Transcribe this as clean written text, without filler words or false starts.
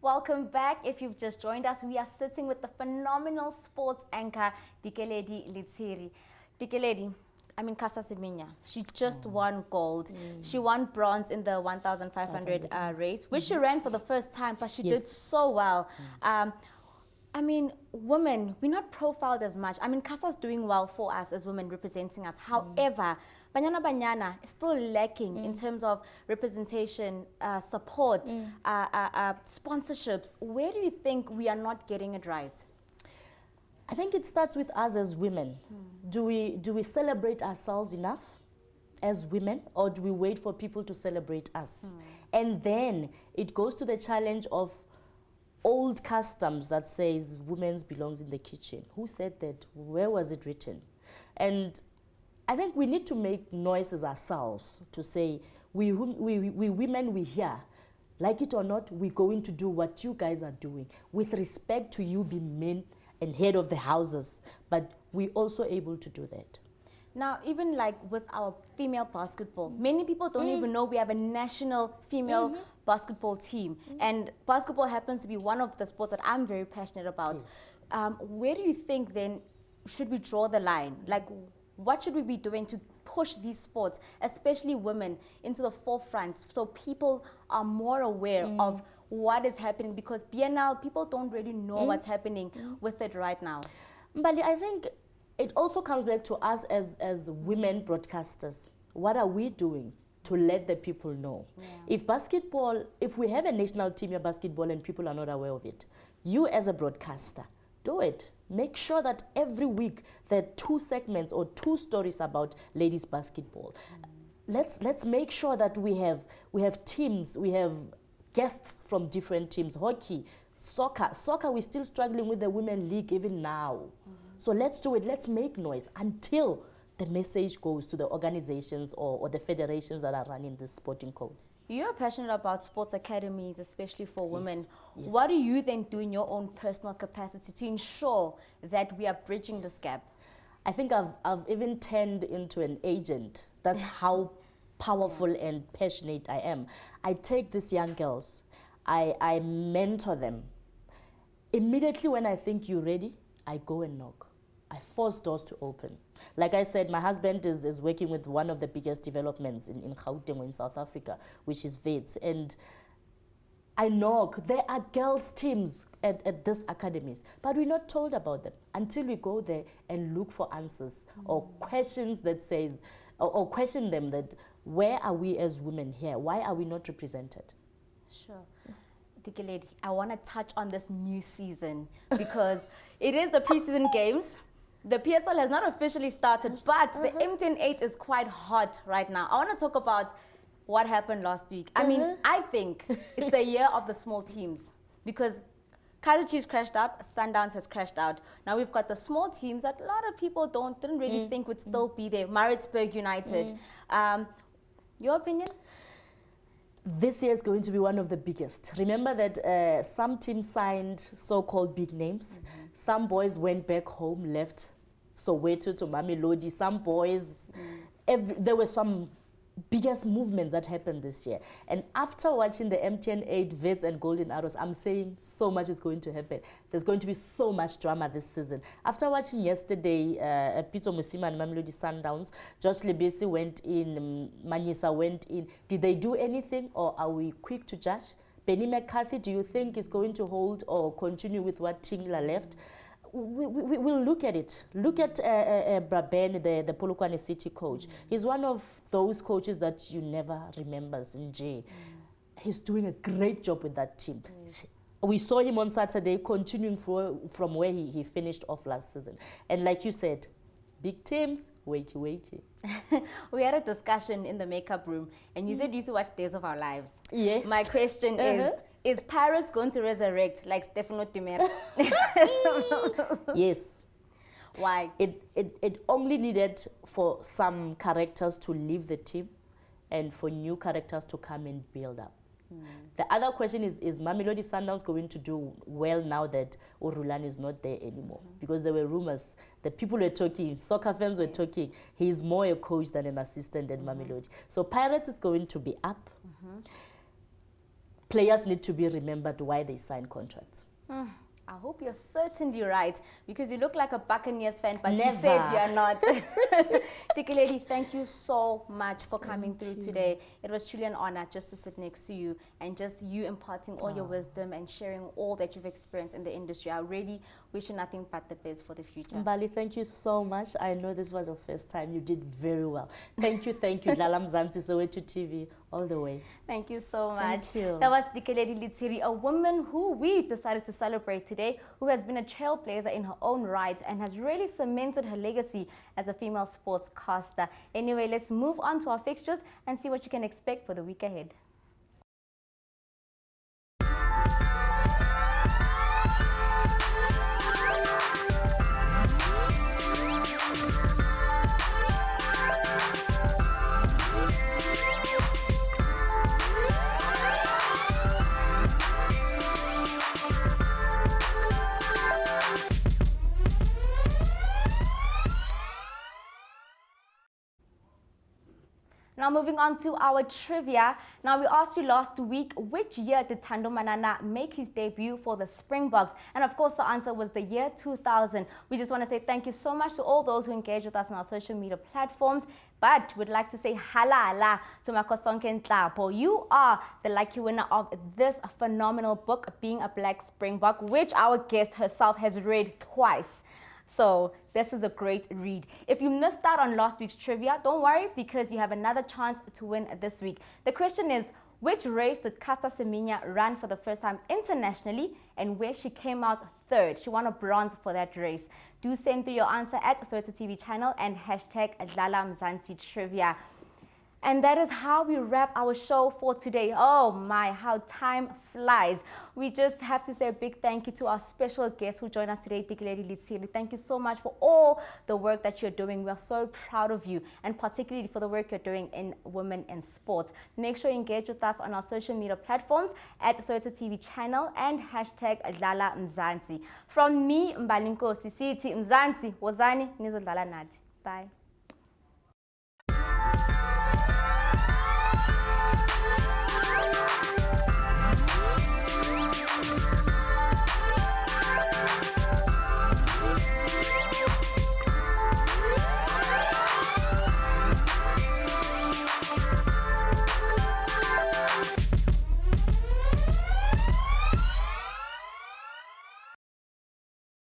Welcome back. If you've just joined us, we are sitting with the phenomenal sports anchor, Dikeledi Letsiri. Dikeledi, I mean, Casa Semenya, she just won gold. She won bronze in the 1,500 race, which she ran for the first time, but she did so well. I mean, women, we're not profiled as much. I mean, Casa's doing well for us as women, representing us. However, Banyana Banyana is still lacking in terms of representation, support, sponsorships. Where do you think we are not getting it right? I think it starts with us as women. Do we celebrate ourselves enough as women, or do we wait for people to celebrate us? And then it goes to the challenge of old customs that says women belongs in the kitchen. Who said that? Where was it written? And I think we need to make noises ourselves to say, we women, we here. Like it or not, we're going to do what you guys are doing with respect to you being men and head of the houses, but we're also able to do that. Now, even like with our female basketball, many people don't even know we have a national female basketball team. And basketball happens to be one of the sports that I'm very passionate about. Where do you think then should we draw the line? Like, what should we be doing to push these sports, especially women, into the forefront so people are more aware of what is happening? Because BNL, people don't really know what's happening with it right now. Mbali, I think it also comes back to us as women broadcasters. What are we doing to let the people know? If basketball, if we have a national team of basketball and people are not aware of it, you as a broadcaster, do it. Make sure that every week there are 2 segments or 2 stories about ladies basketball. Let's make sure that we have teams, we have guests from different teams. Hockey, soccer, we're still struggling with the women league even now. So let's do it. Let's make noise until the message goes to the organizations or the federations that are running the sporting codes. You're passionate about sports academies, especially for women. What do you then do in your own personal capacity to ensure that we are bridging this gap? I think I've even turned into an agent. That's how powerful and passionate I am. I take these young girls, I mentor them. Immediately when I think you're ready, I go and knock. I force doors to open. Like I said, my husband is working with one of the biggest developments in Gauteng, in South Africa, which is Wits. And I knock. There are girls' teams at these academies, but we're not told about them until we go there and look for answers or questions that says, or question them that, where are we as women here? Why are we not represented? Sure. Dikeledi, I want to touch on this new season because it is the preseason games. The PSL has not officially started, but the MTN8 is quite hot right now. I want to talk about what happened last week. I mean, I think it's the year of the small teams because Kaizer Chiefs crashed out, Sundowns has crashed out. Now we've got the small teams that a lot of people didn't really think would still be there. Maritzburg United. Your opinion? This year is going to be one of the biggest. Remember that some teams signed so-called big names. Some boys went back home, left Soweto to Mamelodi. Some boys, there were some biggest movements that happened this year. And after watching the MTN8 Vets and Golden Arrows, I'm saying so much is going to happen. There's going to be so much drama this season. After watching yesterday, Pitso Musima and Mamelodi Sundowns, George Lebesi went in, Manyisa went in. Did they do anything, or are we quick to judge? Benny McCarthy, do you think is going to hold or continue with what Tingla left? We'll look at it. Look at Braben, the Polokwane City coach. He's one of those coaches that you never remembers in J. He's doing a great job with that team. We saw him on Saturday continuing from where he finished off last season. And like you said, big teams, wakey. We had a discussion in the makeup room, and you said you used to watch Days of Our Lives. Yes. My question is Paris going to resurrect like Stefano Timera? Yes. Why? It only needed for some characters to leave the team and for new characters to come and build up. The other question is Mamelodi Sundowns going to do well now that Orulani is not there anymore? Because there were rumors, the people were talking, soccer fans were talking, he's more a coach than an assistant at Mamelodi. So Pirates is going to be up. players need to be remembered why they sign contracts. I hope you're certainly right, because you look like a Buccaneers fan, but Never. you said you're not. Dikeledi, thank you so much for coming through today. It was truly an honor just to sit next to you and just you imparting all your wisdom and sharing all that you've experienced in the industry. I really wish you nothing but the best for the future. Mbali, thank you so much. I know this was your first time. You did very well. Thank you, Dlala Mzansi, Soweto TV, all the way. Thank you so much. Thank you. That was Dikeledi Letsiri, a woman who we decided to celebrate today, who has been a trailblazer in her own right and has really cemented her legacy as a female sportscaster. Anyway, let's move on to our fixtures and see what you can expect for the week ahead. Now moving on to our trivia. Now we asked you last week, which year did Thando Manana make his debut for the Springboks? And of course the answer was the year 2000. We just want to say thank you so much to all those who engaged with us on our social media platforms. But we'd like to say halala to Makosonke Nhlapo. You are the lucky winner of this phenomenal book, Being a Black Springbok, which our guest herself has read twice. So this is a great read. If you missed out on last week's trivia, don't worry, because you have another chance to win this week. The question is, which race did Caster Semenya run for the first time internationally and where she came out third? She won a bronze for that race. Do send through your answer at Soweto TV channel and hashtag Dlala Mzansi Trivia. And that is how we wrap our show for today. Oh my, how time flies. We just have to say a big thank you to our special guest who joined us today, Dikeledi Letsiri. Thank you so much for all the work that you're doing. We are so proud of you, and particularly for the work you're doing in women in sports. Make sure you engage with us on our social media platforms at Soweto TV channel and hashtag Dlala Mzansi. From me, Mbali Sigidi, Mzansi, Wozani, Nizodlala Nati. Bye.